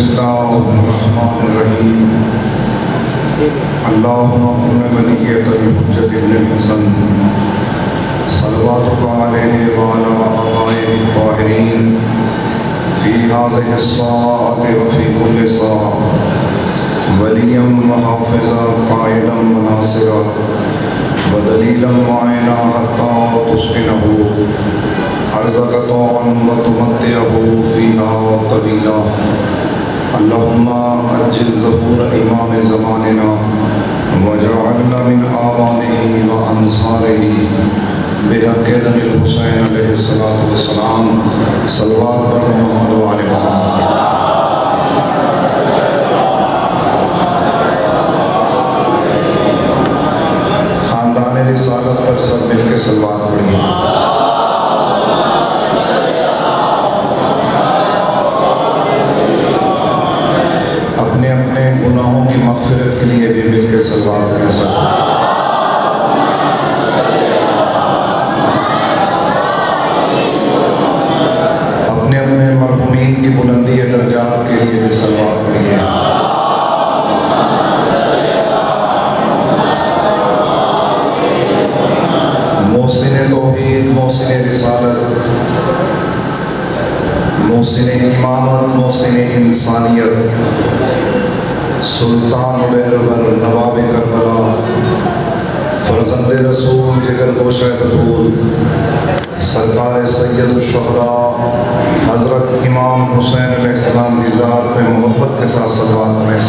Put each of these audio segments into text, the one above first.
اللہ الرحمن الرحیم اللہم کن ولیک الحجۃ ابن الحسن صلواتک علیہ وعلی آبائہ الطاہرین فی هذه الساعة وفی کل ساعة ولیا وحافظا قائدا وناصرا ودلیلا معینا حتی تسکنہ ارزق طوعا وتمتعه فيها طويلا اللهم عجل ظهور امام زماننا واجعلنا من آوانه وانصاره بحق دم الحسین علیہ الصلوۃ والسلام صلوات بر محمد وعلی محمد۔ خاندان رسالت پر سب مل کے صلوات پڑھیے۔ اپنے اپنے گناہوں کی مغفرت کے لیے بھی مل کے صلوات پڑھ سکتے ہیں۔ اپنے اپنے مرحومین کی بلندی درجات کے لیے بھی صلوات پڑھیے۔ محسن توحید، محسن رسالت، محسن امامت، محسن انسانیت، سلطان بیربر، نواب کربلا، فرزند رسول، جگر گوشہ بطول، سرکار سید الشہداء حضرت امام حسین علیہ السلام کی ذات پہ محبت کے ساتھ صلوات پڑھیں۔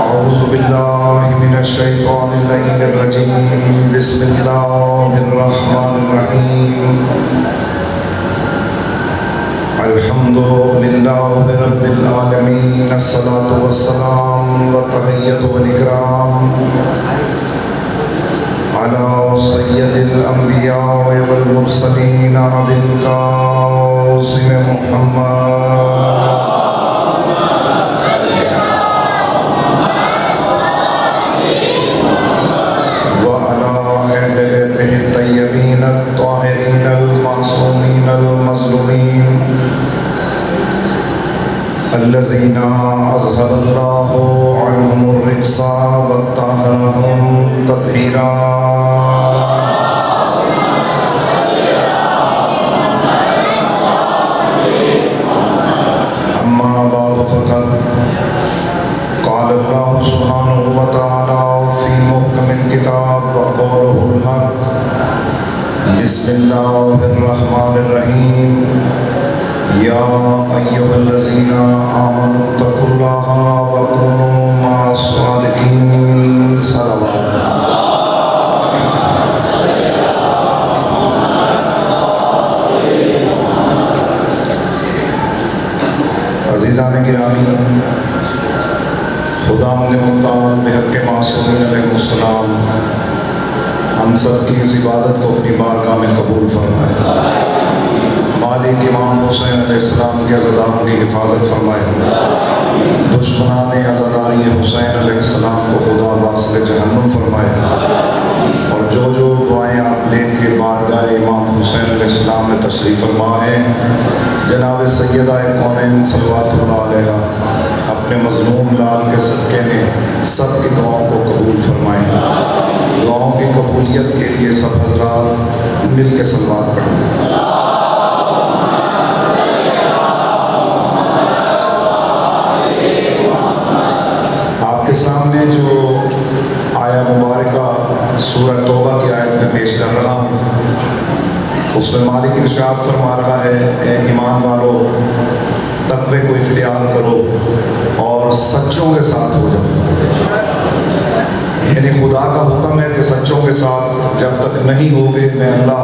اعوذ باللہ من الشیطان اللعین الرجیم، بسم اللہ الرحمن الرحیم، الحمد للہ رب العالمین، الصلاة والسلام والتحیۃ والاکرام علی سید الانبیاء والمرسلین ابی القاسم محمد الطیبین الطاہرین المعصومین المظلومین الذین اذہب اللہ عنہم الرجس وطہرہم تطہیرا۔ اما بعد فقد قال اللہ سبحانہ وتعالی فی محکم الکتاب وقولہ الحق، بسم اللہ الرحمن الرحیم، یا ایہا الذین آمنوا اتقوا اللہ وکونوا مع الصادقین۔ صلوات۔ عزیزان گرامی، خداوند متعال بحق معصومین علیہ السلام ہم سب کی اس عبادت کو اپنی بارگاہ میں قبول فرمائے۔ مالک امام حسین علیہ السلام کے عزاداروں کی حفاظت فرمائے۔ دشمنان عزاداری حسین علیہ السلام کو خدا واصل جہنم فرمائے، اور جو دعائیں آپ لے کے بارگاہ امام حسین علیہ السلام میں تشریف فرما ہیں، جناب سیدہ کونین صلوات اللہ علیہ اپنے مظلوم لال کے صدقے میں سب کی دعاؤں کو قبول فرمائیں۔ دعاؤں کی قبولیت کے لیے سب حضرات مل کے صلوات پڑھیں۔ آپ کے سامنے جو آیا مبارکہ سورہ توبہ کی آیت میں پیش کر رہا ہوں، اس میں مالک ارشاد فرما رہا ہے، اے ایمان والو تقوی کو اختیار کرو اور سچوں کے ساتھ ہو جاؤ۔ یعنی خدا کا حکم ہے کہ سچوں کے ساتھ جب تک نہیں ہوگے میں اللہ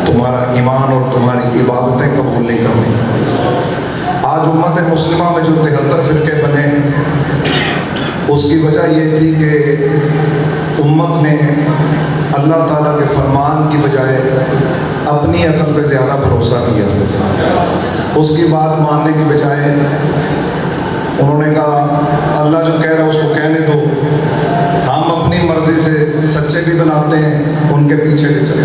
تمہارا ایمان اور تمہاری عبادتیں قبول نہیں کروں۔ آج امت مسلمہ میں جو 73 فرقے بنے، اس کی وجہ یہ تھی کہ امت نے اللہ تعالیٰ کے فرمان کی بجائے اپنی عقل پہ زیادہ بھروسہ کیا۔ اس کی بات ماننے کی بجائے انہوں نے کہا اللہ جو کہہ رہا ہے اس کو کہنے دو، ہم اپنی مرضی سے سچے بھی بناتے ہیں، ان کے پیچھے بھی چلے۔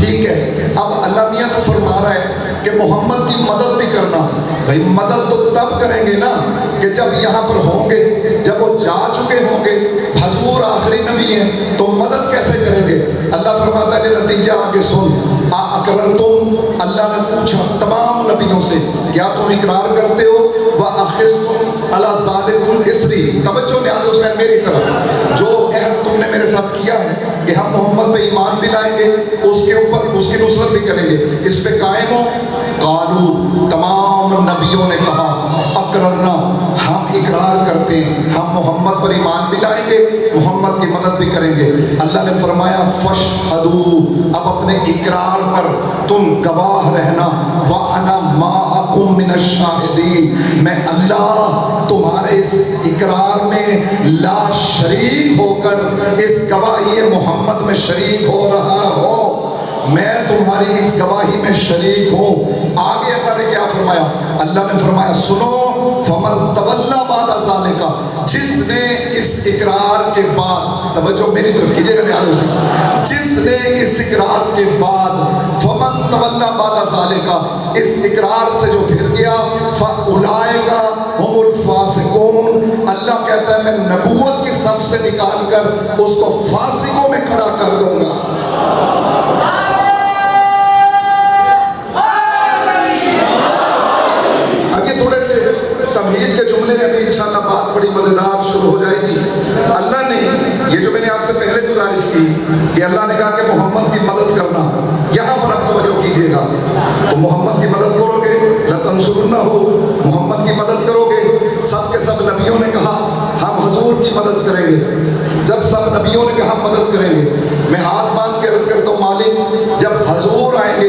ٹھیک ہے، اب اللہ میاں تو فرما رہا ہے کہ محمد کی مدد بھی کرنا. بھائی مدد تو تب کریں گے نا کہ جب یہاں پر ہوں گے، جب وہ جا چکے ہوں گے. حضور آخری نبی ہیں تو مدد کیسے کریں گے؟ اللہ فرماتا ہے کہ نتیجہ آگے سن. اقررتم، اللہ نے پوچھا تمام نبیوں سے کیا تم اقرار کرتے ہو؟ وَأَخِذْتُمْ عَلَىٰ ذَلِكُمْ إِصْرِي، توجہ نیاز حسین میری طرف، جو عہد تم نے میرے ساتھ کیا ہے کہ ہم محمد پہ ایمان بھی لائیں گے، اس کے اوپر اس کی نصرت بھی کریں گے، اس پہ قائم ہو. قالو، تمام نبیوں نے کہا اقررنا، ہم اقرار کرتے ہیں، ہم محمد پر ایمان بھی لائیں گے، محمد کی مدد بھی کریں گے. اللہ نے فرمایا فاشہدوا، اب اپنے اقرار پر تم گواہ رہنا. وانا معکم من الشاہدین، میں اللہ تمہارے اس اقرار میں لا شریک ہو کر اس گواہی محمد میں شریک ہو رہا ہوں. میں تمہاری اس گواہی میں شریک ہوں. آگے اللہ نے کیا فرمایا؟ اللہ نے فرمایا سنو، فمن تولی بعد ذالک، جس نے اس اقرار کے بعد، توجہ میری طرف کیجیے گا نیاز حسین، جس نے اس اقرار کے بعد، فمن تولی بعد ذالک، اس اقرار سے جو پھر گیا، فاولئک هم الفاسقون، اللہ کہتا ہے میں نبوت کی صف سے نکال کر اس کو فاسقوں میں کھڑا کر دوں گا. تمہید کے جملے میں بھی انشاءاللہ بات بڑی مزیدار شروع ہو جائے گی. اللہ نے یہ جو میں نے آپ سے پہلے گزارش کی کہ اللہ نے کہا کہ محمد کی مدد کرنا، یہاں پر آپ توجہ کیجیے گا. تو محمد کی مدد کرو گے لَتَنْصُرُنَّهُ، محمد کی مدد کرو گے. سب کے سب نبیوں نے کہا ہم حضور کی مدد کریں گے. جب سب نبیوں نے کہا مدد کریں گے، میں ہاتھ باندھ کے عرض کرتا ہوں مالک جب حضور آئیں گے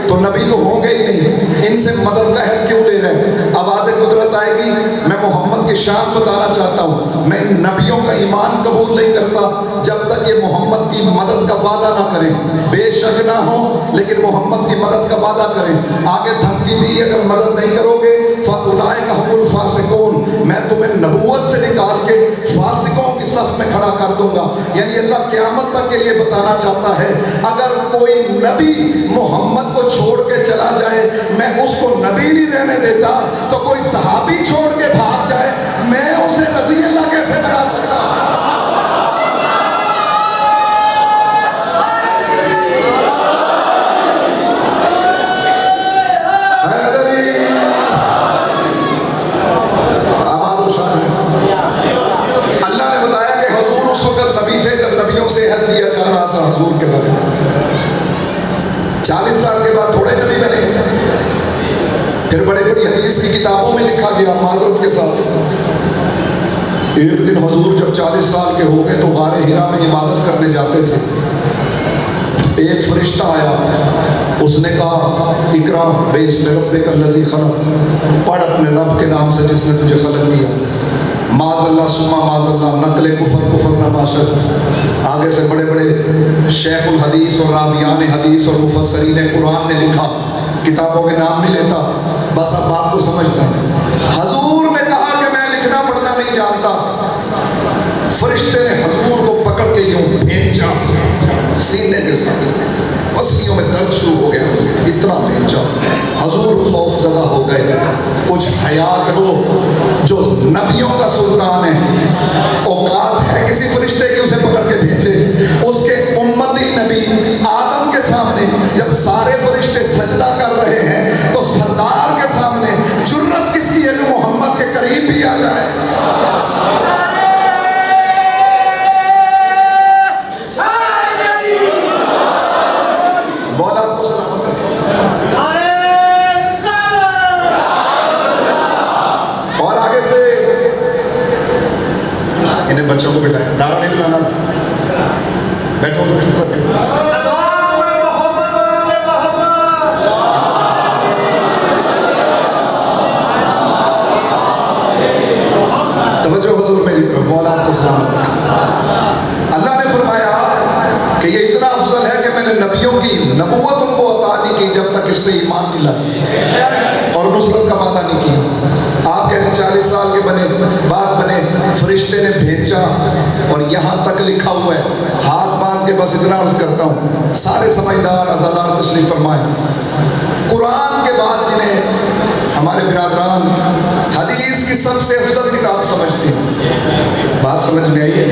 تو نبی تو ہوں گے ہی نہیں، ان سے مدد کا عہد کیوں لے رہے ہیں؟ آواز قدرت آئے گی. میں محمد کی شان بتانا چاہتا ہوں، میں نبیوں کا ایمان قبول نہیں کرتا جب تک یہ محمد کی مدد کا وعدہ نہ کریں. بے شک نہ ہو لیکن محمد کی مدد کا وعدہ کریں. آگے دھمکی دی اگر مدد نہیں کرو گے فاولئک هم الفاسقون، میں تمہیں نبوت سے نکال کے فاسقوں کی صف میں کھڑا کر دوں گا. یعنی اللہ قیامت تک کے لیے بتانا چاہتا ہے اگر کوئی نبی محمد کو چھوڑ کے چلا جائے میں اس کو نبی نہیں رہنے دیتا، تو کوئی صحابی چھوڑ کے بھاگ جائے میں اسے رضی اللہ کیسے بنا سکتا؟ اللہ نے بتایا کہ حضور اس وقت نبی تھے جب نبیوں سے عہد کیا جا رہا تھا حضور کے بارے میں. 40 سال کے بعد تھوڑے نبی بنے، پھر بڑے بڑی حدیث کی کتابوں میں لکھا گیا معذرت کے ساتھ. ایک دن حضور جب 40 سال کے ہو گئے تو غار حرا میں عبادت کرنے جاتے تھے. ایک فرشتہ آیا، اس نے کہا اقرا باسم ربک الذی خلق، پڑھ اپنے رب کے نام سے جس نے تجھے خلق کیا. معاذ اللہ ثم معاذ اللہ، نقل کفر نہ باشد. آگے سے بڑے بڑے شیخ الحدیث اور راویان حدیث اور مفسرین قرآن نے لکھا، کتابوں کے نام نہیں لیتا، بس اب بات کو سمجھتا ہے. حضور نے کہا کہ میں لکھنا پڑھنا نہیں جانتا. فرشتے نے حضور کو پکڑ کے یوں بھینچا سینے کے ساتھ، پسلیوں میں درد شروع ہو گیا، اتنا بھینچا. حضور خوف زدہ ہو گئے. کچھ حیا کرو، جو نبیوں کا سلطان ہے اوقات ہے کسی فرشتے کی اسے پکڑ کے بھیجے. اس کے امتی نبی آدم کے سامنے جب سارے فرشتے سجدہ کر رہے ہیں تو سردار کے سامنے جرت کس کی ہے جو محمد کے قریب بھی آ جائے؟ بولا اور آگے سے انہیں بچوں کو بٹھائیں، نعرہ نہیں لانا، بیٹھو تو چپ کر کے. توجہ حضور میری طرف، مولا آپ کو سلام. اللہ نے فرمایا کہ یہ اتنا افضل ہے کہ میں نے نبیوں کی نبوت ان کو عطا نہیں کی جب تک اس پہ ایمان نہیں لایا اور نصرت کا وعدہ نہیں کیا. آپ کہتے ہیں 40 سال کے بعد بنے، فرشتے نے بھیجا اور یہاں تک لکھا ہوا ہے، ہاتھ باندھ کے بس اتنا عرض کرتا ہوں، سارے سمجھدار عزادار تشریف فرمائیں۔ قرآن کے بعد جنہیں ہمارے برادران حدیث کی سب سے افضل کتاب سمجھتے ہیں، بات سمجھ میں آئی ہے؟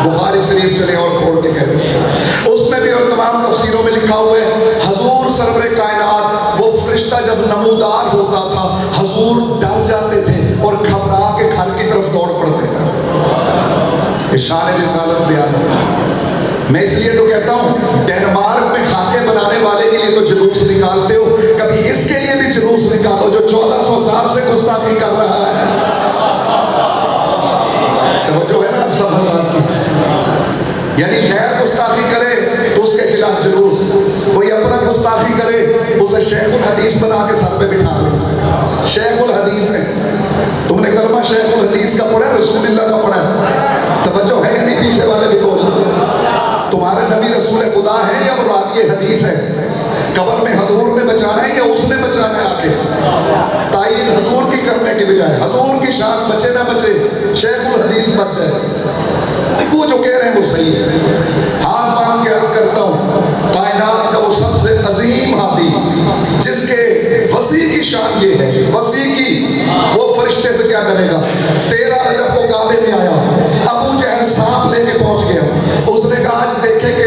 بخاری شریف چلے اور کھول کے کہتے ہیں، اس میں بھی اور تمام تفسیروں میں لکھا ہوا ہے حضور سرور کائنات وہ فرشتہ جب نمودار ہوتا تھا حضور ڈر جاتے تھے اور گھبرا کے گھر کی طرف دوڑ پڑتے تھے۔ شان رسالت بیان ہے۔ میں اس لیے تو کہتا ہوں ڈینمارک میں خاکے بنانے والے کے لیے تو جلوس نکالتے ہو، کبھی اس کے لیے بھی جلوس نکالو جو 1400 سال سے گستاخی کر رہا ہے۔ توجہ ہے نا آپ سب حضرات کی؟ یعنی غیر گستاخی کرے تو اس کے خلاف جلوس، کوئی اپنا گستاخی کرے اسے شیخ الحدیث بنا کے سر پہ بٹھا لے۔ شیخ الحدیث ہے، تم نے کلمہ شیخ الحدیث کا پڑھا ہے، رسول اللہ کا پڑھا ہے؟ توجہ ہے یا نہیں؟ پیچھے والے بھی بولو، تمہارے نبی رسول خدا ہے یا وہ راوی حدیث ہے؟ قبر میں حضور نے بچانا ہے یا اس نے بچانا ہے؟ آ کے تائید حضور کی کرنے کے بجائے حضور کی شان بچے نہ بچے شیخ الحدیث بچ جائے، وہ جو کہہ رہے ہیں وہ صحیح ہے۔ ہاتھ مانگ کے عرض کرتا ہوں کائنات کا وہ سب سے عظیم ہادی جس کے وسیع کی شان یہ ہے، وسیع کی، وہ فرشتے سے کیا کرے گا؟ 13 رجب کو کعبے میں آیا، ابو جہل سانپ لے کے پہنچ گیا، اس نے کہا آج دیکھیں کہ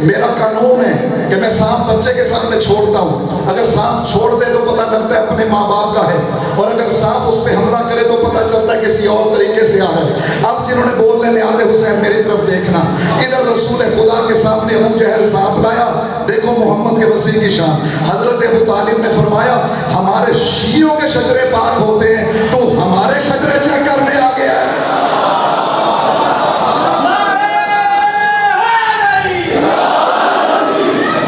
میرا قانون ہے کہ میں سانپ بچے کے سامنے چھوڑتا ہوں، اگر سانپ چھوڑ دے تو پتہ لگتا ہے اپنے ماں باپ کا ہے، اور اگر سانپ اس پہ حملہ کرے تو پتہ چلتا ہے کسی اور طریقے سے آ ہے۔ اب جنہوں نے بولنے نیاز حسین میری طرف دیکھنا، ادھر رسول خدا کے سامنے ابو جہل سانپ لایا، دیکھو محمد کے وسیع کی شان۔ حضرت ابو طالب نے فرمایا ہمارے شیعوں کے شجرے پاک ہوتے ہیں تو ہمارے شجرے چیک کرنے آ گیا ہے۔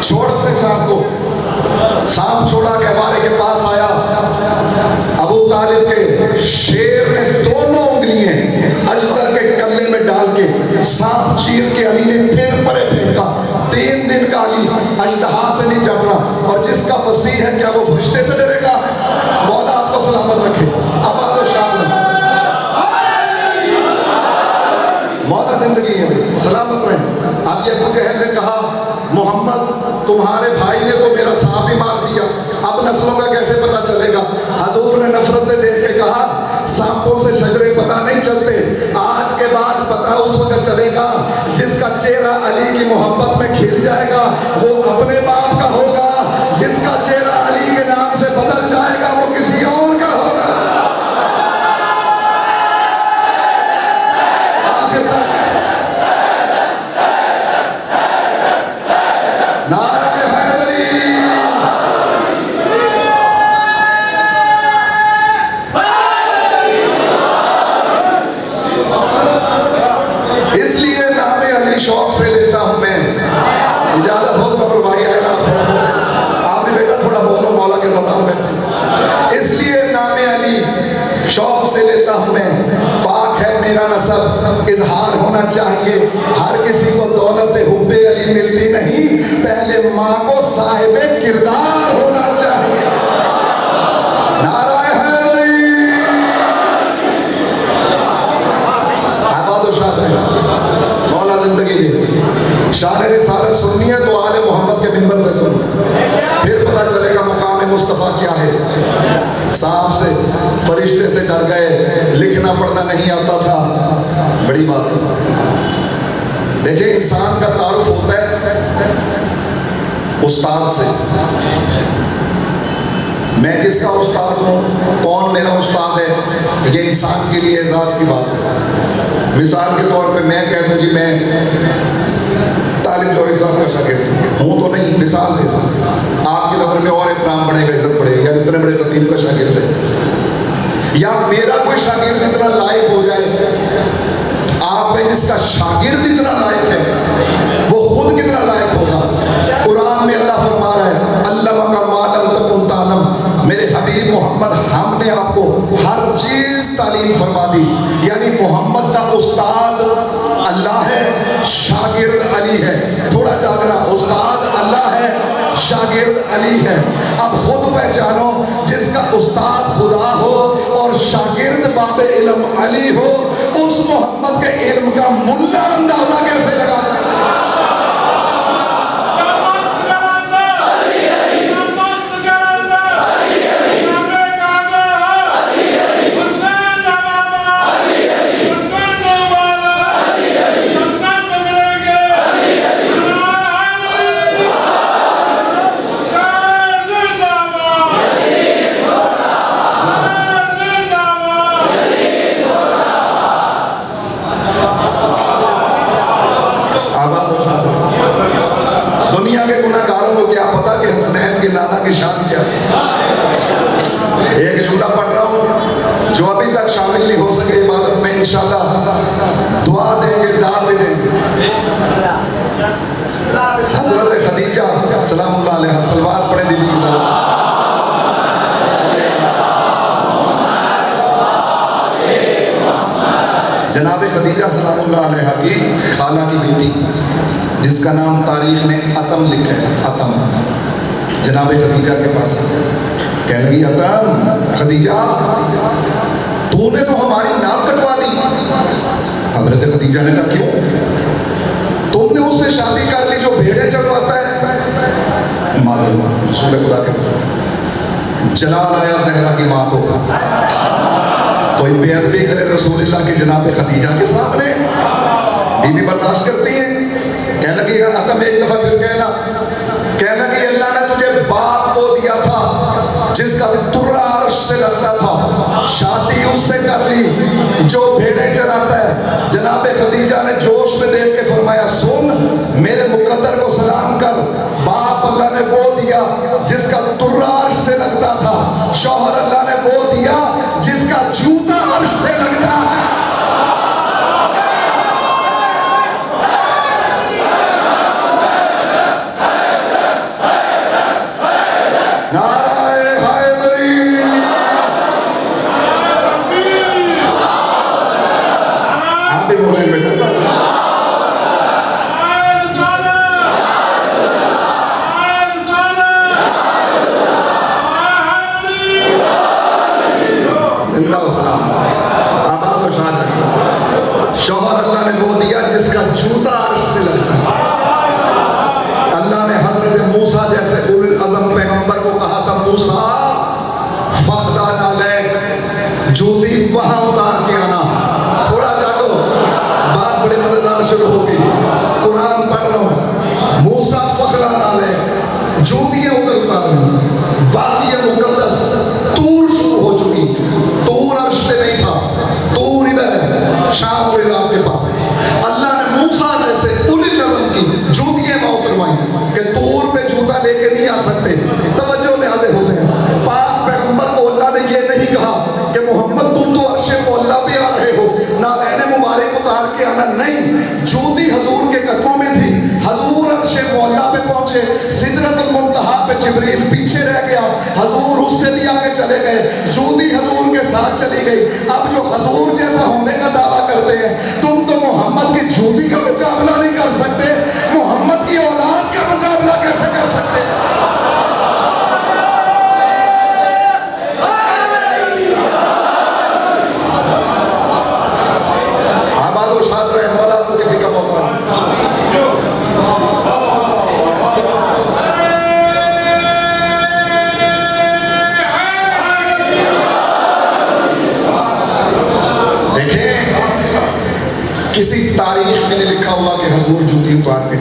چھوڑ اپنے سانپ کو، سانپ چھوڑا کہ ہمارے کے پاس آیا، ابو طالب کے شیر نے دونوں انگلیاں اجدر کے کلے میں ڈال کے سانپ چیر کے علی نے پھر پرے پھینکا۔ 3 دن کا علی اژدہا سے نہیں جھگڑا، اور جس کا وسیع ہے کیا وہ فرشتے سے ڈرے گا؟ مولا آپ کو سلامت رکھے، آباد و شاد رہے، مولا زندگی ہے، سلامت رہے۔ اب یہ ابو جہل نے کہا محمد تمہارے بھائی نے تو میرا سانپ ہی مار دیا، اب نسلوں کا کیسے پتہ چلے گا؟ حضور نے نفرت سے دیکھ کے کہا سانپوں سے شجرے پتہ نہیں چلتے، آج کے بعد پتہ اس وقت چلے گا جس کا چہرہ علی کی محبت میں کھل جائے گا وہ اپنے باپ کا ہوگا، جس کا چہرہ علی کے نام سے بدل جائے گا وہ کسی اور کا ہوگا۔ آخر تک نعرہ حیدری، اس لیے نام علی شوق سے لیتا ہوں میں، اجازت ہو تو بھائی ہے نا تھوڑا بولو، آپ بھی بیٹا تھوڑا بولو، مولا کے ساتھ بیٹھے، اس لیے نام علی شوق سے لیتا ہوں میں، پاک ہے میرا نسب، اظہار ہونا چاہیے، ہر کسی کو دولت حب علی ملتی نہیں، پہلے ماں کو صاحب کردار ہونا چاہیے۔ نعرہ حیدری، آباد و شاد رہے، مولا زندگی دے۔ شان رسالت سننی ہے تو آل محمد کے منبر سے سنو، پھر پتہ چلے گا مقام مصطفیٰ کیا ہے۔ سانپ سے فرشتے سے ڈر گئے، لکھنا پڑھنا نہیں آتا تھا، بڑی بات ہے۔ دیکھیں انسان کا تعارف ہوتا ہے استاد سے، میں کس کا استاد ہوں، کون میرا استاد ہے، یہ انسان کے لیے اعزاز کی بات ہے۔ مثال کے طور پہ میں کہہ دوں جی میں طالب جوہری صاحب کا شاگرد ہوں تو نہیں، مثال دیتا ہوں، آپ کی نظر میں اور احترام بڑھے گا، عزت بڑھے گی، یعنی اتنے بڑے خطیب کا شاگرد ہے، یا میرا کوئی شاگرد اتنا لائق ہو جائے، آپ میں جس کا شاگرد اتنا لائق ہے وہ خود کتنا لائق ہوگا۔ قرآن میں اللہ فرما رہا ہے علمک ما لم تکن تعلم، میرے حبیب محمد ہم نے آپ کو ہر چیز تعلیم فرما دی، یعنی محمد کا استاد اللہ ہے، شاگرد علی ہے۔ تھوڑا جاگنا، استاد اللہ ہے، شاگرد علی ہے۔ اب خود پہچانو، جس کا استاد خدا ہو اور شاگرد باب علم علی ہو، اس محمد کے علم کا ملا اندازہ کیسے لگا سکتا ہے؟ دنیا کے گناہگاروں کو کیا پتا کہ حسنین کے نانا کی شان کیا ہے۔ ایک جملہ پڑھ رہا ہوں جو ابھی تک شامل نہیں ہو سکے عبادت میں، انشاءاللہ دعا دیں گے، دعا بھی دیں گے۔ حضرت خدیجہ سلام اللہ علیہ، سلوات پڑھیں بی بی کی ذات۔ جناب خدیجہ سلام اللہ علیہ کی خالہ کی بیٹی جس کا نام تاریخ نے اتم لکھا ہے، اتم، جناب خدیجہ کے پاس کہنے لگی اتم، خدیجہ تو نے تو ہماری ناک کٹوا دی۔ حضرت خدیجہ نے کہا کیوں؟ تم نے اس سے شادی کر لی جو بھیڑیں چڑھواتا ہے۔ معلوم رسول خدا کے جلال آیا زہرا کی ماں کو، کوئی بے ادبی کرے رسول اللہ کی جناب خدیجہ کے سامنے، بی بی برداشت کرتی ہیں۔ کہنے لگی اتم ایک دفعہ پھر کہنے لگی اللہ نے تجھے باپ کو دیا تھا جس کا ترا عرش سے لگتا تھا، شادی اس سے کر لی جو بھیڑیں چراتا ہے۔ جناب خدیجہ نے جوش میں دیکھ کے فرمایا سن میرے مقدر کو سلام کر، باپ اللہ نے وہ دیا جس کا ترا عرش سے لگتا تھا، شوہر اللہ نے وہ دیا جس کا جوتا عرش سے لگتا ہے۔ شوہر اللہ نے وہ دیا جس کا جوتا عرش سے لگتا ہے۔ اللہ نے حضرت موسیٰ جیسے اولو العزم پیغمبر کو کہا تھا موسیٰ فخلا نعلیک، جوتی وہاں اتار کے آنا۔ تھوڑا جاگو، بات بڑی مزیدار شروع ہوگی، قرآن پڑھ رہا ہوں۔ موسیٰ فخلا نعلیک، جوتیاں اتاریں، وادی مقدس طور شروع ہو چکی، طور عرش پہ نہیں تھا، طور ادھر ہے شام اور عراق کے پاس۔ اللہ نے موسیٰ جیسے اولو العزم کی جوتیاں ماں اتروائیں کہ طور پہ جوتا لے کے نہیں آ سکتے۔ توجہ نیاز حسین، پاک پیغمبر کو اللہ نے یہ نہیں کہا کہ محمد تم تو عرش مولا پہ آ رہے ہو، نالین مبارک اتار کے آنا، نہیں، جوتی حضور کے قدموں میں تھی۔ حضور عرش مولا پہ پہنچے، سدرۃ المنتہا پہ جبریل پیچھے رہ گیا، حضور اس سے بھی آگے چلے گئے، جوتی حضور کے ساتھ چلی گئی۔ اب جو حضور جیسا ہونے کا دعویٰ کرتے ہیں، تم تو محمد کی جوتی کا مقابلہ نہیں کر سکتے، محمد کی اولاد کا مقابلہ کیسے کر سکتے؟ آباد و شاد رہے، مولا کو کسی کا موقع کسی تاریخ میں نے لکھا ہوا کہ حضور جوتی اتار کے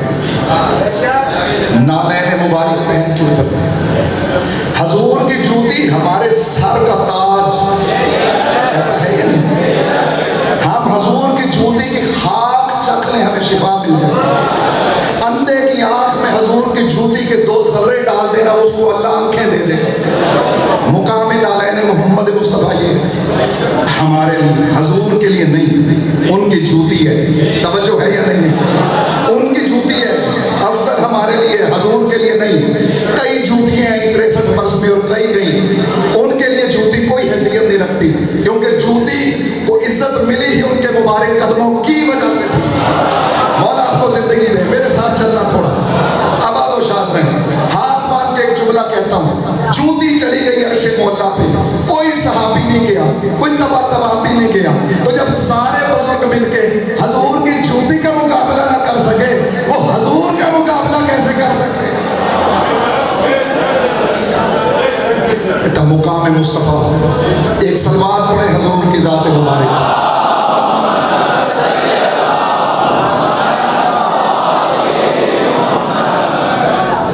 نالین مبارک پہن کے اوپر، حضور کی جوتی ہمارے سر کا تاج، ایسا ہے یا نہیں؟ ہم حضور کی جوتی کی خاک چکھ لیں ہمیں شفا مل جائے۔ اندھے کی آنکھ میں حضور کی جوتی کے 2 ذرے ڈال دینا، اس کو اللہ آنکھیں دے دے۔ مقام نالین محمد مصطفیٰ یہ ہمارے حضور کے لیے نہیں، ان کی جوتی ہے۔ توجہ ہے یا نہیں ہے؟ ان کی جوتی ہے، افضل ہمارے لیے، حضور کے لیے نہیں۔ کئی جوتیاں ہیں 63 برس میں اور کئی گئی، ان کے لیے جوتی کوئی حیثیت نہیں رکھتی، کیونکہ جوتی کو عزت ملی ہی ان کے مبارک قدموں کی وجہ سے تھی۔ مولا آپ کو زندگی دے، میرے ساتھ چلنا تھوڑا، آباد و شاد رہیں۔ ہاتھ مان کے ایک جملہ کہتا ہوں، جوتی چلی گئی عرش مولا پہ، کوئی صحابی نہیں گیا، کوئی تباہ بھی نہیں گیا، تو جب سارے بزرگ مل کے حضور کی جوتی کا مقابلہ نہ کر سکے، وہ حضور کا مقابلہ کیسے کر سکتے ہیں؟ اتنا مقام مصطفیٰ، ایک سلوات پڑھے حضور کی ذات مبارک۔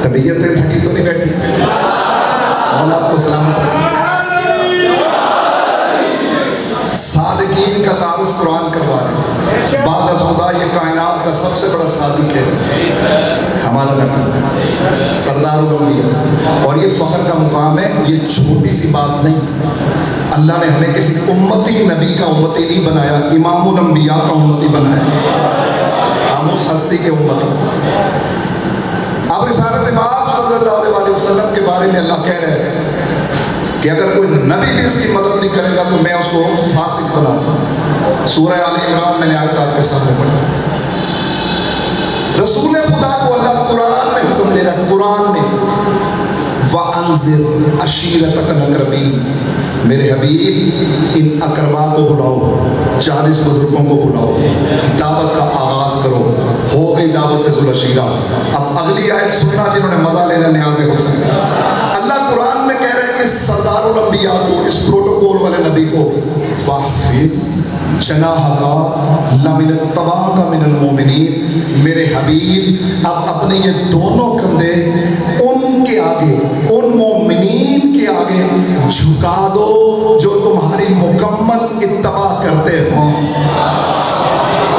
طبیعتیں تھکی تو نہیں بیٹھی، مولا آپ کو سلامت رکھے۔ صادقین کا تعارف قرآن کروا رہے ہیں۔ بعد از خدا یہ کائنات کا سب سے بڑا صادق ہے ہمارا نبی سردار الانبیاء، اور یہ فخر کا مقام ہے، یہ چھوٹی سی بات نہیں۔ اللہ نے ہمیں کسی امتی نبی کا امتی نہیں بنایا، امام الانبیاء کا امتی بنایا، ہم اس ہستی کے امتی۔ اب رسالت مآب صلی اللہ علیہ وسلم کے بارے میں اللہ کہہ رہے ہیں کہ اگر کوئی نبی بھی اس کی مدد نہیں کرے گا تو میں اس کو فاسق بنا دوں۔ سورہ آل عمران میں نے آیت آپ کے سامنے پڑھی۔ رسول خدا کو اللہ قرآن میں حکم دے رہا ہے، قرآن میں وَأَنذِرْ عَشِيرَتَكَ الْأَقْرَبِينَ، میرے حبیب ان اقربا کو بلاؤ، 40 بزرگوں کو بلاؤ، دعوت کا آغاز کرو۔ ہو گئی دعوت ذوالعشیرہ۔ اب اگلی آیت سننا جنہوں نے مزہ لینا نیاز حسین۔ اللہ قرآن میں کہہ رہے ہیں کہ سردار الانبیاء کو، اس پروٹوکول والے نبی کو، وَحْفِظْ جَنَاحَكَ لَمِنَ اتَّبَعَكَ مِنَ الْمُؤْمِنِينَ، میرے حبیب اب اپنے یہ دونوں کندھے ان کے آگے، ان مومنین کے آگے جھکا دو جو تمہاری مکمل اتباع کرتے ہوں۔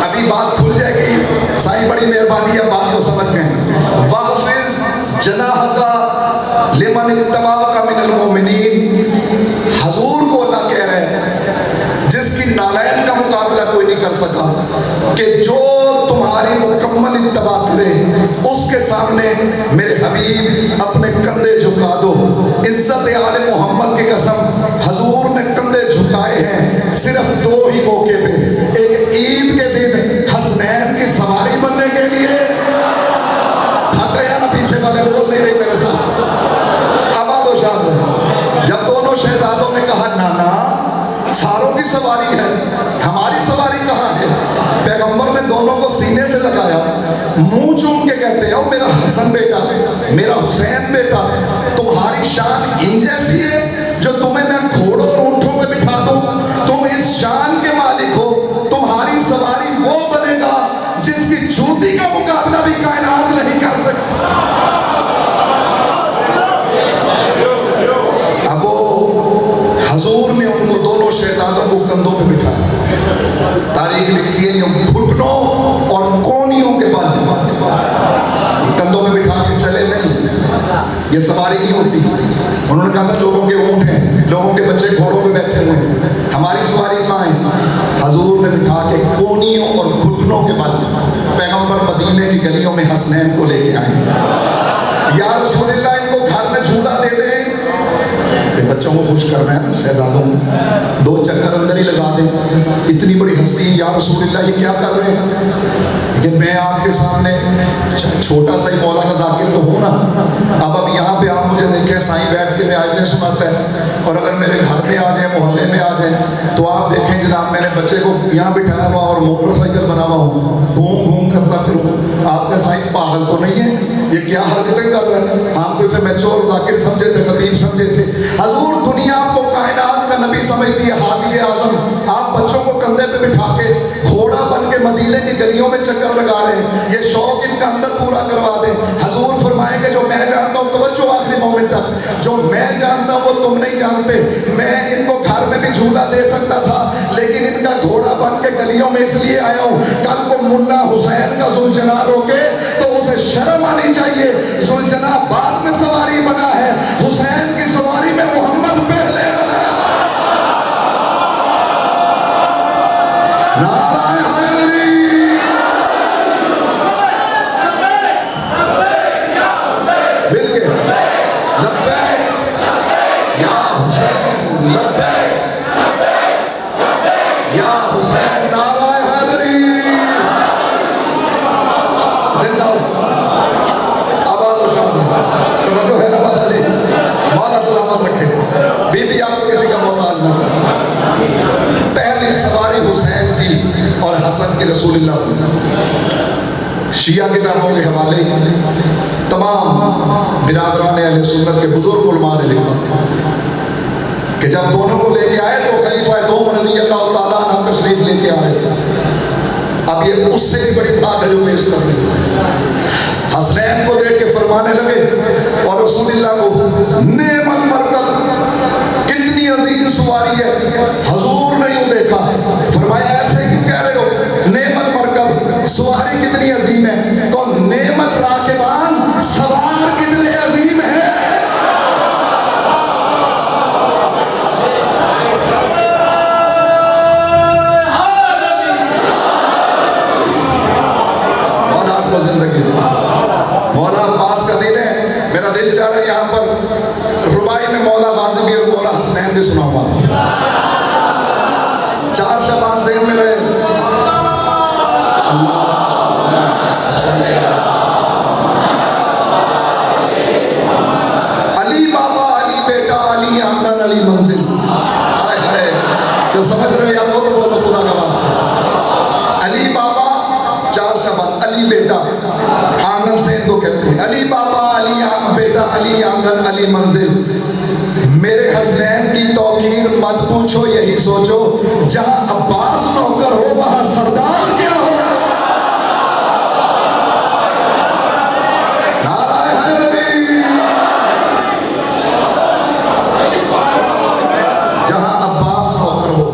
ابھی بات کھل جائے گی، سائیں بڑی مہربانی ہے، بات کو سمجھ گئے۔ وَحْفِظْ جَنَاحَكَ لِمَنِ اتَّبَعَكَ مِنَ الْمُؤْمِنِينَ، حضور کو اللہ کہہ رہے ہیں جس کی نالین کا مقابلہ کوئی نہیں کر سکا، کہ جو تمہاری مکمل اتباع کرے اس کے سامنے میرے حبیب اپنے کندھے جھکا دو۔ عزت آل محمد کی قسم، حضور نے کندھے جھکائے ہیں صرف 2 ہی موقع پہ، ایک عید کے دن حسنین کی سواری بننے کے لیے، تھک گیا نا پیچھے والے، بول نہیں رہے میرے ساتھ، آباد و شاد رہے، جب دونوں شہزادوں نے کہا نانا ساروں کی سواری ہے، ہماری سواری کہاں ہے؟ پیغمبر نے دونوں کو سینے سے لگایا، منہ چوم کے کہتے ہو میرا حسن بیٹا، میرا حسین بیٹا، تمہاری شان ان جیسی ہے جو تمہیں میں گھوڑوں اور اونٹوں میں بٹھا دوں؟ تم اس شان کے مالک ہو، تمہاری سواری وہ بنے گا جس کی جوتی کا مقابلہ بھی کائنات نہیں کر سکتی۔ اب وہ حضور نے ان کو دونوں شہزادوں کو کندھوں پہ بٹھایا۔ تاریخ لکھتی ہے یہ گھٹنوں اور کونیوں کے بل، یہ کندھوں پہ بٹھا کے چلے نہیں، یہ سواری نہیں ہوتی۔ انہوں نے کہا تھا لوگوں کے اونٹ ہیں، لوگوں کے بچے گھوڑوں پہ بیٹھے ہوئے ہیں، ہماری سواری کہاں ہے؟ حضور نے بٹھا کے کونیوں اور گھٹنوں کے بل پیغمبر مدینے کی گلیوں میں حسنین کو لے کے آئے۔ یا رسول اللہ ان کو گھر میں جھولا دے دیں، بچوں کو خوش کرنا ہے نا، شہزادوں 2 چکر اندر ہی لگا دیں، اتنی بڑی ہستی یا رسول اللہ یہ کیا کر رہے ہیں؟ لیکن میں آپ کے سامنے چھوٹا سا ہی مولا کا ذاکر تو ہوں نا، اب یہاں پہ آپ مجھے دیکھیں سائیں بیٹھ کے میں آیتیں سناتا ہے، اور اگر میرے گھر میں آ جائیں، محلے میں آ جائیں، تو آپ دیکھیں جناب میں نے بچے کو یہاں بٹھایا ہوا اور موٹر سائیکل بنا ہوا ہوں، گھوم گھوم کرتا پھروں، آپ کے سائیں پاگل تو نہیں ہے؟ یہ کیا حرکتیں کر رہے ہیں؟ ہم تو اسے میچور ذاکر سمجھے تھے، خطیب سمجھے تھے۔ حضور دنیا کو کائنات کا نبی سمجھتی ہے، ہادی اعظم، آپ بچوں کو کندھے پہ بٹھا کے گھوڑا بن کے مدینے کی گلیوں میں چکر لگا رہے ہیں، یہ شوق ان کا اندر پورا کروا دیں۔ حضور فرمائیں کہ جو میں جانتا ہوں، توجہ آخری مومن تک، جو میں جانتا ہوں وہ تم نہیں جانتے۔ میں ان کو گھر میں بھی جھولا دے سکتا تھا، لیکن ان کا گھوڑا بن کے گلیوں میں اس لیے آیا ہوں، کل کو ملا حسین کا ذوالجناح روکے تو اسے شرم آنی چاہیے، ذوالجناح بعد میں سواری بنا ہے، حسین کی سواری میں محمد پہلے بنا۔ نعرہ حیدری، مل گئے، لبیک یا حسین، لبیک یا حسین، نعرہ حیدری، زندہ آباد و شاد، توجہ ہے نا بتا جی، مولا سلامت رکھے، بی بی آپ کو کسی کا محتاج نہ کرے۔ پہلی سواری حسین کی اور حسن کی رسول اللہ، شیعہ کتابوں کے حوالے تمام برادران اہل سنت کے بزرگ علماء نے لکھا کہ جب دونوں کو لے کے آئے تو خلیفہ دوم رضی اللہ تعالیٰ عنہ تشریف لے کے آئے تھے۔ اب یہ اس سے بھی بڑی بات ہے جو پیش کر رہے ہیں۔ حسنین کو دیکھ کے فرمانے لگے اور رسول اللہ کو، نعم المرکب، کتنی عظیم سواری ہے۔ حضور نے یوں دیکھا، فرمایا ایسے کیوں کہہ رہے ہو؟ نعم میرا دل چاہ رہا ہے یہاں پر ربائی میں مولا غازی بھی اور مولا حسنین بھی سنا ہوا، 4 شبان ذہن میں رہے. علی بابا، علی بیٹا، علی آنگن، علی منزل. ہائے ہائے، جو سمجھ رہے ہیں وہ تو بولو خدا کا واسطہ. علی بابا 4 شبان، علی بیٹا آنگن سے ان کو کہتے ہیں. علی بابا، علی بیٹا، علی آنگن، علی منزل. میرے حسنین کی توقیر مت پوچھو، یہی سوچو جہاں عباس نوکر ہو وہاں سردار کیا ہو. جہاں عباس نوکر ہو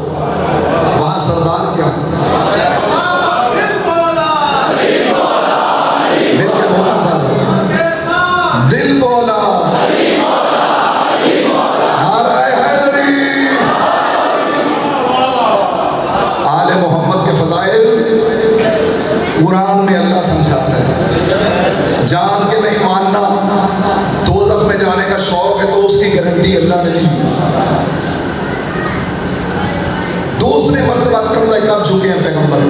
وہاں سردار کیا ہو. مل کے بولا سارا دل بولا نعرہ حیدری. آل محمد کے فضائل قرآن میں اللہ سمجھاتا ہے. جان کے نہیں ماننا، دوزخ میں جانے کا شوق ہے تو اس کی گارنٹی اللہ نے نہیں. دوسری مرتبہ کندھے کب جھکے ہیں پیغمبر؟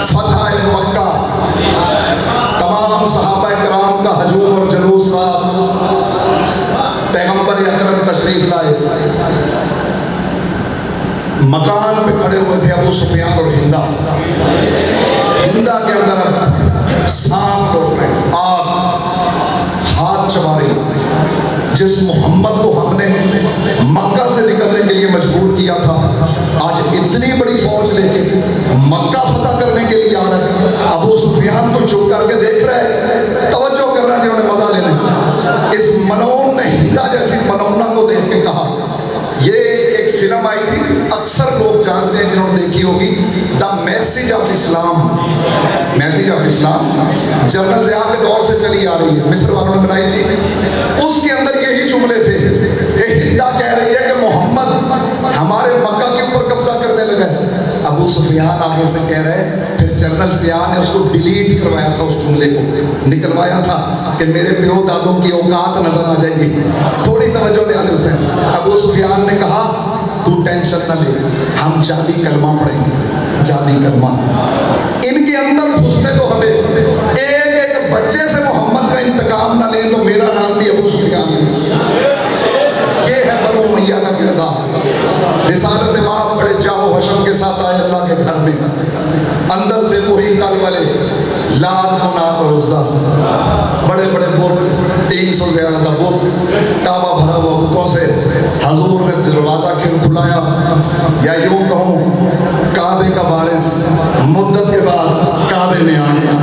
فتح مکہ، تمام صحابہ کرام کا ہجوم اور جلوس صاحب، پیغمبر اکرم تشریف لائے. مکان پہ کھڑے ہوئے تھے ابو سفیان اور ہندا. ہندا کے اندر سانپ دوڑ رہے، آگ ہاتھ چبا رہی. جس محمد کو ہم نے مکہ سے نکلنے کے لیے مجبور کیا تھا، آج اتنی بڑی فوج لے کے مکہ فتح کرنے کے لیے آ رہے. ابو سفیان تو چپ کر کے دیکھ رہے، توجہ کر رہے جنہوں نے مزہ لینے. اس ملعون نے ہندا جیسی ملعونہ کو دیکھ کے کہا، یہ ایک فلم آئی تھی اکثر لوگ جانتے ہیں جنہوں نے دیکھی ہوگی، the message of Islam. Message of Islam general Zia کے دور سے چلی آ رہی ہے، مصر والوں نے بنائی تھی. اس کے اندر یہی جملے تھے. ایک ہندا کہہ رہی ہے کہ محمد ہمارے مکہ کے اوپر قبضہ کرنے لگا. ابو سفیان آگے سے کہہ رہے، پھر جنرل ضیاء نے اس کو ڈیلیٹ کروایا تھا، اس جملے کو نکلوایا تھا کہ میرے پیو دادوں کی اوقات نظر آ جائے گی. تھوڑی توجہ دے آج حسین. ابو سفیان نے کہا تو ٹینشن نہ لے، ہم جعلی کلمہ پڑھیں گے. جعلی کلمہ ان کے اندر گھسنے تو ہمیں ایک ایک بچے سے محمد کا انتقام نہ لیں تو میرا نام بھی ابو سفیان ہے. یہ ہے بنو امیہ کا کردار. رسالت ماں بڑے جاؤ حشم کے ساتھ آئے اللہ کے گھر میں. اندر تھے وہی کل والے لات منات اور عزا، بڑے بڑے بت، 300 سے زیادہ بت، کعبہ بھرا ہوا بتوں سے. حضور نے دروازہ کھلایا، یا یوں کہوں کعبے کا وارث مدت کے بعد کعبے میں آ گیا.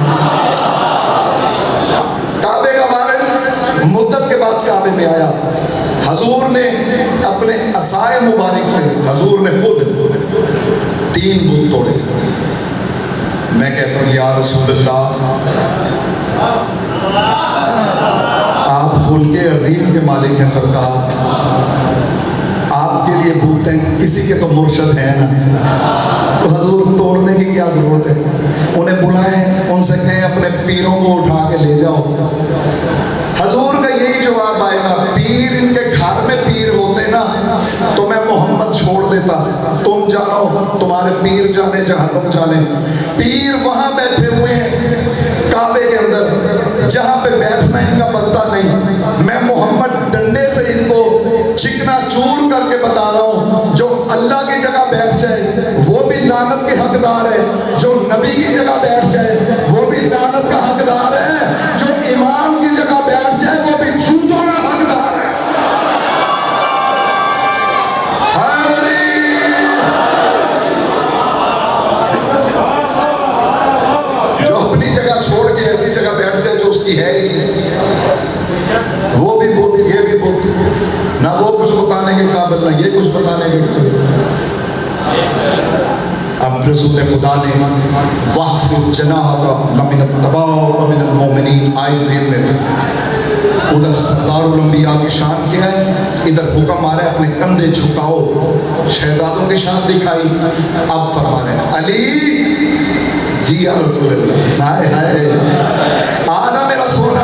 کعبے کا وارث مدت کے بعد کعبے میں آیا. حضور نے اپنے عصائے مبارک سے حضور نے خود 3 بت توڑے. میں کہتا ہوں یا رسول اللہ، آپ خلق عظیم کے مالک ہیں سرکار، آپ کے لیے بت ہیں، کسی کے تو مرشد ہے نا، تو حضور توڑنے کی کیا ضرورت ہے؟ انہیں بلائیں، ان سے کہیں اپنے پیروں کو اٹھا کے لے جاؤ. حضور کا یہی جواب آئے گا، پیر ان کے گھر میں پیر ہوتے نا تو میں محمد چھوڑ دیتا. تم جانو تمہارے پیر جانے جہنم جانے. پیر وہاں بیٹھے ہوئے ہیں کعبے کے اندر جہاں پہ بیٹھنا ان کا بنتا نہیں. میں محمد ڈنڈے سے ان کو چکنا چور کر کے بتا رہا ہوں، جو اللہ کی جگہ بیٹھ جائے وہ بھی لعنت کے حقدار ہے، جو نبی کی جگہ بیٹھ جائے وہ بھی لعنت کا حقدار ہے، جو امام کی جگہ بیٹھ جائے وہ بھی جوتوں کا حقدار ہے. جو اپنی جگہ چھوڑ کے ایسی جگہ بیٹھ جائے جو اس کی ہے ہی نہیں، وہ بھی بت، یہ بھی بت. نہ وہ کچھ بتانے کے قابل، نہ یہ کچھ بتانے کے قابل. اب رسول خدا نے وَحْفِظْ جَنَاحَكَ لَمِنَ التَّبَعُ وَمِنَ الْمُؤْمِنِينَ آیت ذہن میں. ادھر سردار الانبیاء کی شان کیا ہے، ادھر حکم آ رہا ہے اپنے کندھے جھکاؤ. شہزادوں کی شان دکھائی، اب فرما رہے ہیں علی. جی یا رسول اللہ، ہائے ہائے آنا میرا سونا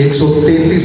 133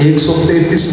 133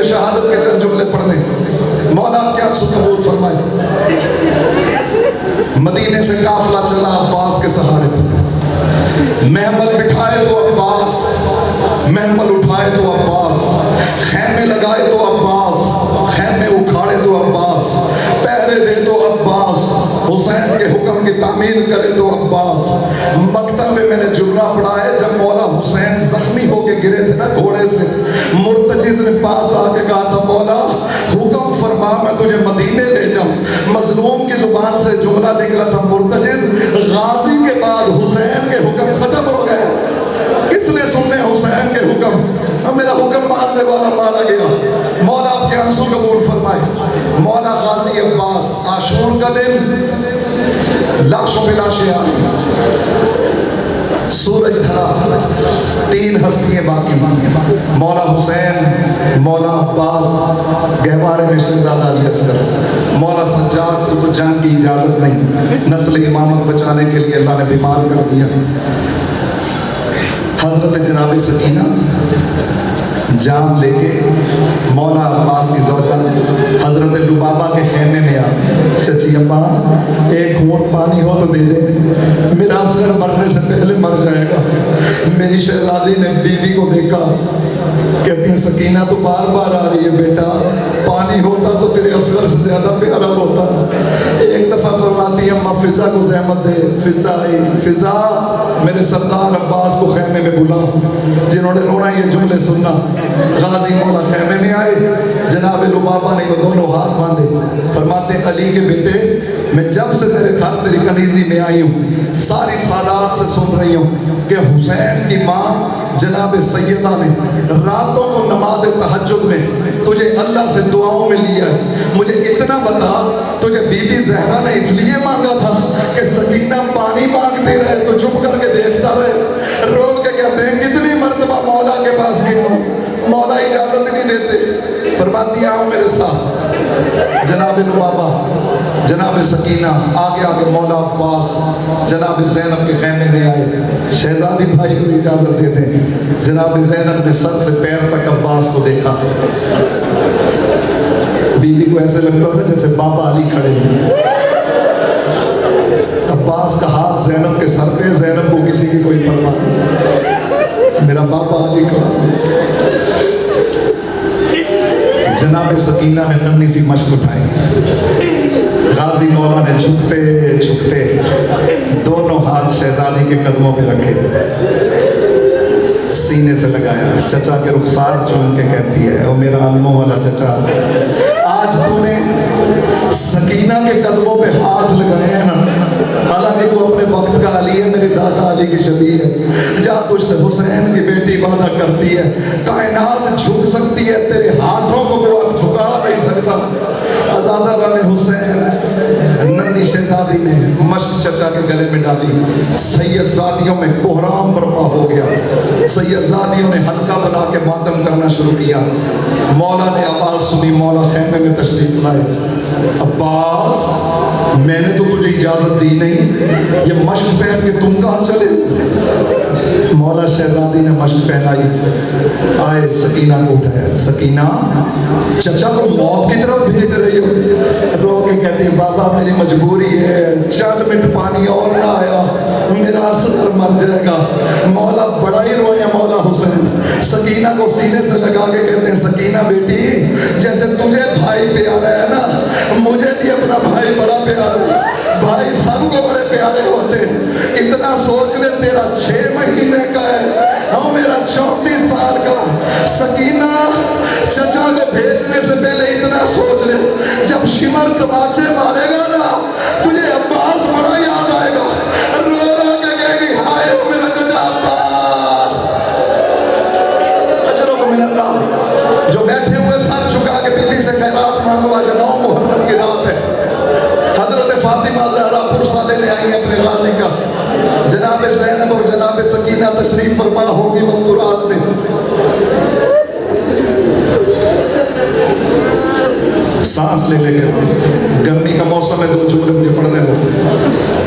مجھے شہادت کے چند جملے پڑھنے. مولا آپ کے آنسو قبول فرمائے. مدینے سے قافلہ چلا عباس کے سہارے. محمل بٹھائے تو عباس, محمل اٹھائے تو عباس, خیمے لگائے تو عباس, خیمے اکھاڑے تو عباس, پہرے دے تو عباس, حسین کے حکم کی تعمیل کرے تو عباس. مکتب میں نے جملہ پڑھا ہے جب مولا حسین زخمی ہو کے گرے تھے نا گھوڑے سے, مرتجز نے پاس آ کے کہا تھا مولا حکم فرما میں تجھے مدینے لے جاؤں. مظلوم کی زبان سے جملہ نکلا تھا مرتجز, غازی کے بعد حسین کے حکم ختم ہو گئے, کس نے سننے حسین کے حکم, اب میرا حکم ماننے والا مارا گیا. مولا آپ کے آنسو قبول فرمائے. مولا غازی عباس عاشور کا دن لاشوں پہ لاشیں آ رہی, سورج ڈھلا, 3 ہستیاں باقی, مولا حسین, مولا عباس, گہوارے میں شہزادہ علی اصغر. مولا سجاد کو تو جنگ کی اجازت نہیں, نسل امامت بچانے کے لیے اللہ نے بیمار کر دیا. حضرت جناب سکینہ جام لے کے مولا عباس کی زوجہ حضرت لبابہ کے خیمے میں آ, چچی اماں ایک گھونٹ پانی ہو تو دے دے, میرا اصغر مرنے سے پہلے مر جائے گا. میری شہزادی نے بی بی کو دیکھا, کہتی ہیں سکینہ تو بار بار آ رہی ہے بیٹا, پانی ہوتا تو تیرے اصغر سے زیادہ پیارا ہوتا. ایک دفعہ فرماتی ہے اماں فضا کو زحمت دے. فضا آئی, فضا میرے سردار عباس کو خیمے میں بلا. جنہوں نے رونا یہ جملے سننا, غازی مولا خیمے میں آئے, جناب لبابہ نے وہ دونوں ہاتھ باندھے, فرماتے علی کے بیٹے میں جب سے تیرے گھر تیری کنیزی میں آئی ہوں ساری سادات سے سن رہی ہوں کہ حسین کی ماں جناب سیدہ نے راتوں کو نماز تہجد میں تجھے اللہ سے دعاؤں میں لیا ہے. مجھے اتنا بتا, تجھے بی بی زہرا نے اس لیے مانگا تھا کہ سکینہ پانی مانگتے رہے تو چپ کر کے دیکھتا رہے. رو کے کہتے ہیں کتنی مرتبہ مولا کے پاس گیا ہوں, مولا اجازت نہیں دیتے. فرماتی آؤ میرے ساتھ. جناب لبابہ, جناب سکینہ آگے آگے, مولا عباس جناب زینب کے خیمے میں آئے. شہزادی بھائی کو اجازت دیتے ہیں. جناب زینب نے سر سے پیر تک عباس کو دیکھا. بی بی کو ایسے لگتا تھا جیسے بابا علی کھڑے ہیں. عباس کا ہاتھ زینب کے سر پہ, زینب کو کسی کی کوئی پرواہ نہیں, میرا بابا علی کھڑا. جناب سکینہ نے ننھی سی مشق اٹھائی. غازی مولا نے جھکتے جھکتے دونوں ہاتھ شہزادی کے قدموں پہ رکھے, سینے سے لگایا. چچا کے رخسار چون کے کہتی ہے او میرا علموں والا چچا, آج تو نے سکینہ کے قدموں پہ ہاتھ لگائے ہیں نا, حالانکہ تو اپنے وقت کا علی ہے, میرے دادا علی کی شبیہ ہے. جا تجھ سے حسین کی بیٹی وعدہ کرتی ہے کائنات جھک سکتی ہے, تیرے ہاتھوں کو کوئی جھکا نہیں سکتا. آزادہ ران حسین ننھی شہزادی نے مشق چچا کے گلے میں ڈالی. سید زادیوں میں کوہرام برپا ہو گیا. سید زادیوں نے حلقہ بنا کے ماتم کرنا شروع کیا. مولا نے آواز سنی, مولا خیمے میں تشریف لائے. عباس میں نے تو تجھے اجازت دی نہیں, یہ مشق پہن کے تم کہاں چلے. مولا شہزادی نے مشق پہنائی. آئے سکینہ کو اٹھایا. سکینہ چچا کو موت کی طرف بھیج رہی ہو. رو کے کہتی ہے بابا میری مجبوری ہے, چند منٹ پانی اور نہ آیا میرا اصغر مر جائے گا. مولا بڑا ہی روئے مولا حسین. سکینہ کو سینے سے لگا کے کہتے ہیں سکینہ بیٹی جیسے تجھے بھائی پیارا ہے نا, مجھے بھی اپنا بھائی بڑا پیارا ہے. بھائی سب کو بڑے پیارے ہوتے ہیں. اتنا سوچ لے تیرا 6 مہینے کا ہے اور میرا 34 سال کا. سکینہ چچا کو بھیجنے سے پہلے اتنا سوچ لے, جب شمر تماچے مارے گا نا تجھے عباس بڑا یاد آئے گا. رو رو کے کہے گی ہائے میرا چچا عباس. اجروں کو من اللہ. جو بیٹھے ہوئے سر جھکا کے بیوی سے خیرات مانگو, آج 9 محرم کی رات ہے. حضرت فاطمہ زہرا پرسہ لینے آئی اپنے غازی کا. جناب زینب اور جناب سکینہ تشریف فرما ہوگی مستورات میں. سانس لے لے کے, گرمی کا موسم ہے, 2 جملے مجھے پڑھنے دو.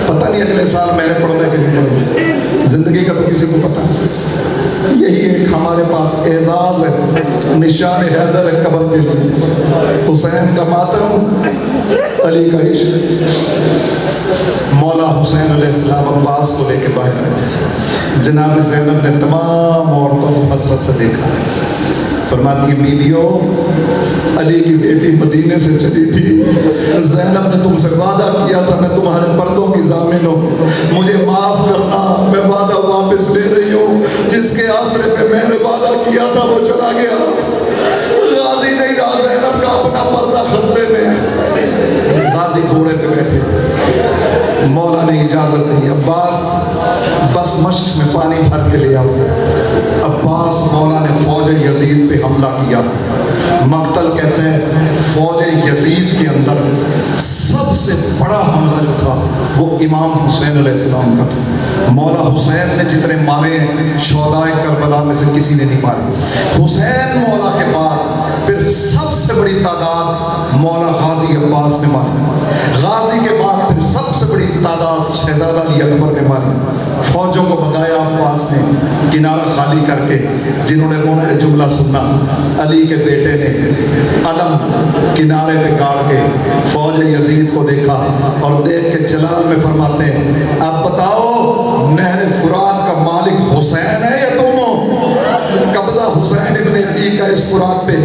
پتہ نہیں اگلے سال میں نے پڑھنے کے لیے پڑھوں, زندگی کا تو کسی کو پتہ. یہی ایک ہمارے پاس اعزاز ہے، نشان حیدر قبر کے لیے، حسین کا ماتم، علی کا عشق۔ مولا حسین علیہ السلام عباس کو لے کے باہر آئے، جناب زینب نے تمام عورتوں کو حسرت سے دیکھا، فرماتی ہے بیویوں، علی کی بیٹی مدینے سے چلی تھی، زینب نے تم سے وعدہ کیا تھا میں تمہارے پردوں کی ضامن ہوں، مجھے معاف کرنا، میں وعدہ واپس لے رہی ہوں، جس کے آسرے پہ میں نے وعدہ کیا تھا وہ چلا گیا، غازی نہیں رہا، زینب کا اپنا پردہ خطرے میں ہے۔ غازی گھوڑے پہ بیٹھے، مولا نے اجازت دی، عباس بس مشق میں پانی بھر کے لے آؤ۔ عباس مولا نے فوج یزید پہ حملہ کیا، مقتل کہتے ہیں فوج یزید کے اندر سب سے بڑا حملہ جو تھا وہ امام حسین علیہ السلام کا تھا۔ مولا حسین نے جتنے مارے ہیں شہدائے کربلا میں سے کسی نے نہیں مارے، حسین مولا کے بعد پھر سب سے بڑی تعداد مولا غازی عباس نے ماری، غازی کے بعد پھر سب سے بڑی تعداد شہزادہ علی اکبر نے ماری۔ فوجوں کو بگایا عباس نے کنارہ خالی کر کے، جنہوں نے رونا ہے جملہ سننا، علی کے بیٹے نے علم کنارے پہ گاڑ کے فوج یزید کو دیکھا اور دیکھ کے جلال میں فرماتے ہیں اب بتاؤ نہر فرات کا مالک حسین ہے یا تم ہو؟ قبضہ حسین ابن علی کا اس فرات پہ۔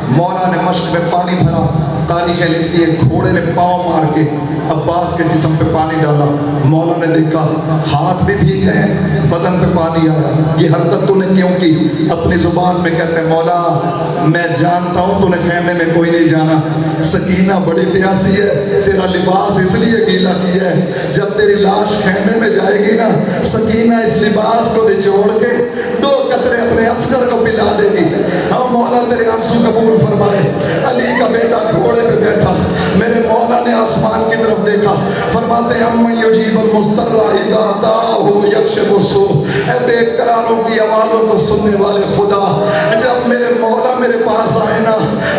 مولا نے مشق میں پانی بھرا، تاریخیں لکھتی ہے گھوڑے نے پاؤں مار کے عباس کے جسم پہ پانی ڈالا، مولا نے دیکھا ہاتھ بھی بھیگ گئے، بدن پہ پانی آیا، یہ حرکت تو نے کیوں کی؟ اپنی زبان میں کہتے ہیں مولا میں جانتا ہوں تو نے خیمے میں کوئی نہیں جانا، سکینہ بڑی پیاسی ہے، تیرا لباس اس لیے گیلا کیا ہے، جب تیری لاش خیمے میں جائے گی نا سکینہ اس لباس کو نچوڑ کے 2 قطرے اپنے عسکر کو پلا دے گی۔ ہاں مولا تیرے آنسو قبول فرمائے۔ علی کا بیٹا گھوڑے پہ بیٹھا، میرے مولا نے آسمان کی طرف دیکھا، فرماتے ہیں اَمَّن یُجِیبُ الْمُضْطَرَّ اِذَا دَعَاهُ وَیَکْشِفُ السُّوءَ، اے بے قراروں کی آوازوں کو سننے والے خدا، جب میرے مولا میرے پاس آئے نا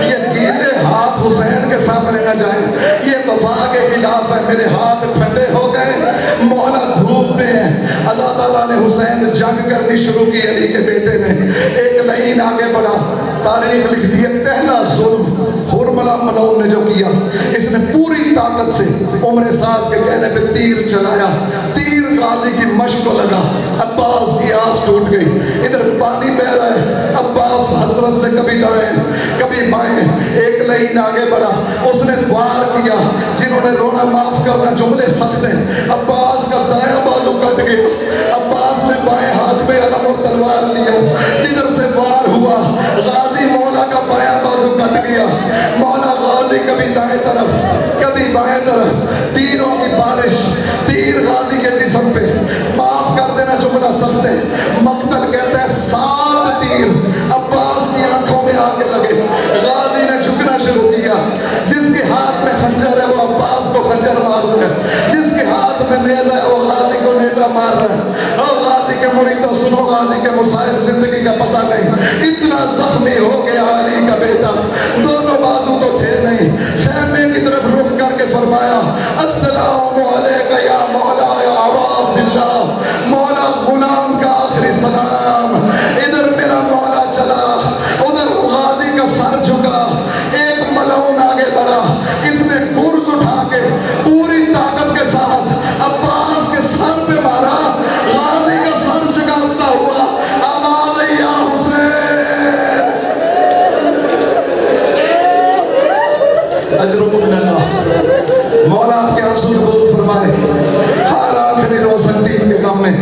یہ گیلے ہاتھ حسین کے سامنے نہ جائیں، یہ وفا کے خلاف ہے، میرے ہاتھ ٹھنڈے ہو گئے، مولا دھوپ میں ہے۔ اللہ تعالیٰ نے حسین جنگ کرنی شروع کی، علی کے بیٹے نے ایک لائن آگے بڑھا، تاریخ لکھتی ہے پہلا ظلم حرملہ ملعون نے جو کیا، اس نے پوری طاقت سے عمر سعد کے کہنے پہ تیر چلایا، تیر غازی کی مشق کو لگا، عباس کی آس ٹوٹ گئی، ادھر پانی بہ رہا ہے، عباس حسرت سے کبھی دائیں کبھی بائیں، ایک لائن آگے بڑھا، اس نے وار کیا، جنہوں نے رونا معاف کرنا جملے سخت ہیں، عباس کا دائیں بازو کٹ گیا، عباس نے بائیں ہاتھ میں علم اور تلوار لیا، ادھر سے وار ہوا، غازی مولا کا بائیں بازو کٹ گیا، مولا غازی کبھی دائیں طرف کبھی بائیں طرف، تیروں کی بارش، تیر غازی کے جسم پہ، معاف کر دینا جملہ سخت ہے، مقتل کہتا ہے 7 تیر عباس کی آنکھوں میں آگے لگے، غازی نے جھکنا شروع کیا، جس کے ہاتھ میں خنجر ہے وہ عباس کو خنجر مار رہا ہے، جس کے ہاتھ میں نیزہ ہے وہ غازی کو نیزہ مار رہا ہے، اور غازی کے مریدوں سنو، غازی کے مصائب زندگی کا پتہ نہیں، اتنا زخمی ہو گیا علی کا بیٹا، دونوں بازو تو تھے نہیں، خیمے کی طرف رخ کر کے فرمایا السلام علیکہ یا مولا یا ابا عبداللہ، مولا غلام کا آخری سلام، ادھر میرا مولا چلا، ادھر غازی کا سر جھکا، ایک ملعون آگے بڑھا، اس نے گرز اٹھا کے پوری طاقت کے ساتھ عباس کے سر پہ مارا، غازی کا سر شکافتا ہوا، آواز یا حسین، اجرکم من اللہ، مولا آپ کے آنسو قبول فرمائے، ہر آخری روزن دین کے غم میں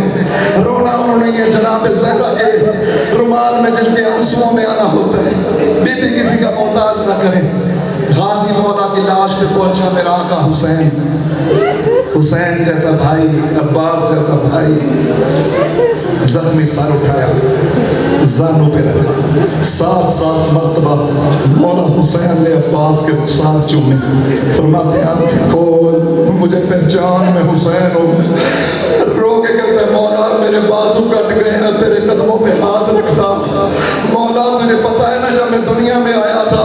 رونا انہوں نے یہ جناب زہرا کے رومال میں جن کے آنسوؤں میں آنا ہوتا ہے، بی بی کسی کا محتاج نہ کریں۔ غازی مولا کی لاش پہ پہنچا میرا آقا حسین، حسین جیسا بھائی، عباس جیسا بھائی، زخمی سر اٹھایا، زانوں پہ رکھا، 7 مرتبہ مولا حسین نے عباس کے رخسار چومے، فرماتے آنکھیں کھول، مجھے پہچان میں حسین ہوں، رو کے کہتے ہیں مولا میرے بازو کٹ گئے ہیں، تیرے قدموں پہ ہاتھ رکھتا، مولا تجھے پتا ہے نا جب میں دنیا میں آیا تھا